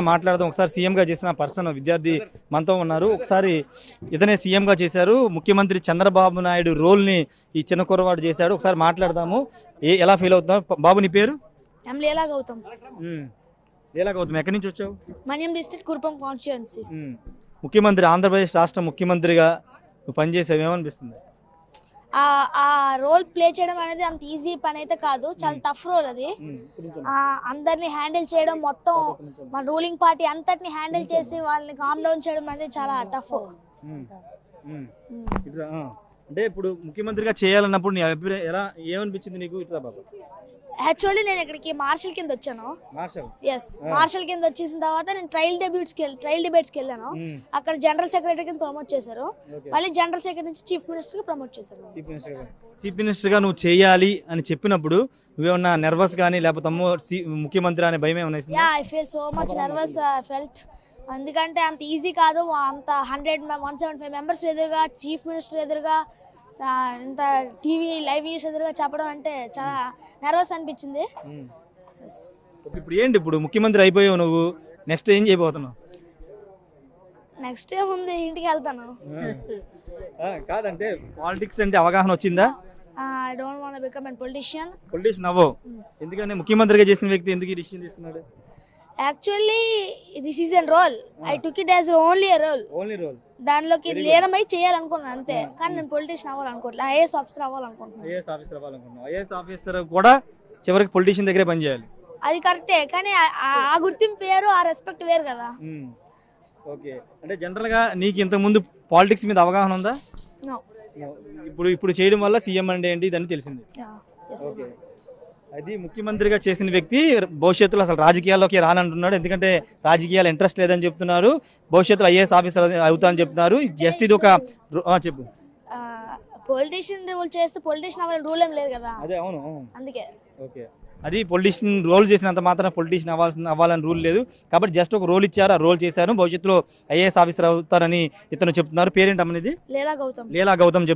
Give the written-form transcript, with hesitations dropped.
మాట్లాడదాం. ఒకసారి సీఎం గా చేసిన పర్సన్ విద్యార్థి మనతో ఉన్నారు. ఒకసారి ఇతనే సీఎం గా చేశారు. ముఖ్యమంత్రి చంద్రబాబు నాయుడు రోల్ ని ఈ చిన్న కుర్రవాడు చేశాడు. ఒకసారి మాట్లాడదాము. ఎలా ఫీల్ అవుతున్నారు? బాబు నీ పేరు? లీలా గౌతమ్. లీలా గౌతమ్, ఎక్కడి నుంచి వచ్చావు? మన్యం డిస్ట్రిక్ట్ కురుపం కాన్స్టిట్యుయెన్సీ. ముఖ్యమంత్రి, ఆంధ్రప్రదేశ్ రాష్ట్ర ముఖ్యమంత్రిగా నువ్వు పనిచేసావు, ఏమనిపిస్తుంది? ఆ రోల్ ప్లే చేయడం అనేది అంత ఈజీ పని అయితే కాదు, చాలా టఫ్ రోల్ అది. అందరిని హ్యాండిల్ చేయడం, మొత్తం మన రూలింగ్ పార్టీ అంతటిని హ్యాండిల్ చేసి వాళ్ళని కామ్ డౌన్ చేయడం అనేది చాలా టఫ్. అంటే ఇప్పుడు ముఖ్యమంత్రిగా చేయాలన్నప్పుడు నీ అభిప్రాయం ఎలా, ఏమనిపించింది నీకు? ఇట్లా బాబా, యాక్చువల్లీ నేను ఇక్కడికి మార్షల్ కింద వచ్చాను. మార్షల్ కింద వచ్చేసిన తర్వాత నేను ట్రయల్ డిబేట్స్ కి వెళ్ళాను. అక్కడ జనరల్ సెక్రటరీ కింద ప్రమోట్ చేశారు. మళ్ళీ జనరల్ సెక్రటరీ నుంచి చీఫ్ మినిస్టర్ గా ప్రమోట్ చేశారు. చీఫ్ మినిస్టర్ గా నువ్వు చేయాలి అని చెప్పినప్పుడు నువ్వేమన్నా నర్వస్ గానీ లేకపోతే ముఖ్యమంత్రి అనే భయం ఏమన్నా? I feel so much nervous. Felt ఎందుకంటే అంత ఈజీ కాదు. అంత 175 మెంబర్స్ ఎదురుగా, చీఫ్ మినిస్టర్ ఎదురుగా, ఇంత టీవీ లైవ్ న్యూస్ ఎదురుగా చెప్పడం అంటే చాలా నర్వస్ అనిపించింది. ఇప్పుడు ఏంటి, ఇప్పుడు ముఖ్యమంత్రి అయిపోయావు నువ్వు, నెక్స్ట్ ఏం చేయబోతున్నావు? నెక్స్ట్ ఏముంది, ఇంటికి వెళ్తాను. కాదంటే పాలిటిక్స్ అంటే అవగాహన వచ్చిందా? I don't want to become a politician. Politician అవ్వవు. ఎందుకంటే ముఖ్యమంత్రిగా చేసిన వ్యక్తి ఎందుకు ఈ డిసిషన్ తీసుకున్నాడు? Actually this is an role. I took it as only a role. దానిలోకి లీనమై చేయాలనుకున్నాను అంతే. కానీ నేను పొలిటిషియన్ అవ్వాలనుకోవట్లేదు, ఐఏఎస్ ఆఫీసర్ అవ్వాలనుకుంటున్నాను. ఐఏఎస్ ఆఫీసర్ కూడా చివరికి పొలిటిషియన్ దగ్గరే పనిచేయాలి. అది కరెక్టే, కానీ ఆ గుర్తింపు వేరు, ఆ రెస్పెక్ట్ వేరు కదా. ఓకే, అంటే జనరల్ గా నీకు ఇంతకు ముందు పాలిటిక్స్ మీద అవగాహన ఉందా? ఇప్పుడు చేయడం వల్ల సీఎం అంటే ఏంటి ఇదని తెలిసింది. ఓకే, అది ముఖ్యమంత్రిగా చేసిన వ్యక్తి భవిష్యత్తులో అసలు రాజకీయాల్లోకి రానంటున్నాడు. ఎందుకంటే రాజకీయాలు ఇంట్రెస్ట్ లేదని చెప్తున్నారు. భవిష్యత్తులో ఐఏఎస్ ఆఫీసర్ అవుతానని చెప్తున్నారు. జస్ట్ ఇది ఒక చెప్పు. పొలిటిషియన్ రూల్ చేస్తే పొలిటిషియన్ అవ్వాలని రూల్ ఏం లేదు కదా. అదే, అవును, అందుకే. ఓకే, అది పొలిటిషియన్ రోల్ చేసినంత మాత్రం పొలిటిషియన్ అవ్వాలని రూల్ లేదు. కాబట్టి జస్ట్ ఒక రోల్ ఇచ్చారు, ఆ రోల్ చేశారు. భవిష్యత్తులో ఐఏఎస్ ఆఫీసర్ అవుతారని ఇతను చెప్తున్నారు. పేరేంటి అమ్మనిది? లీలా గౌతమ్. లీలా గౌతమ్.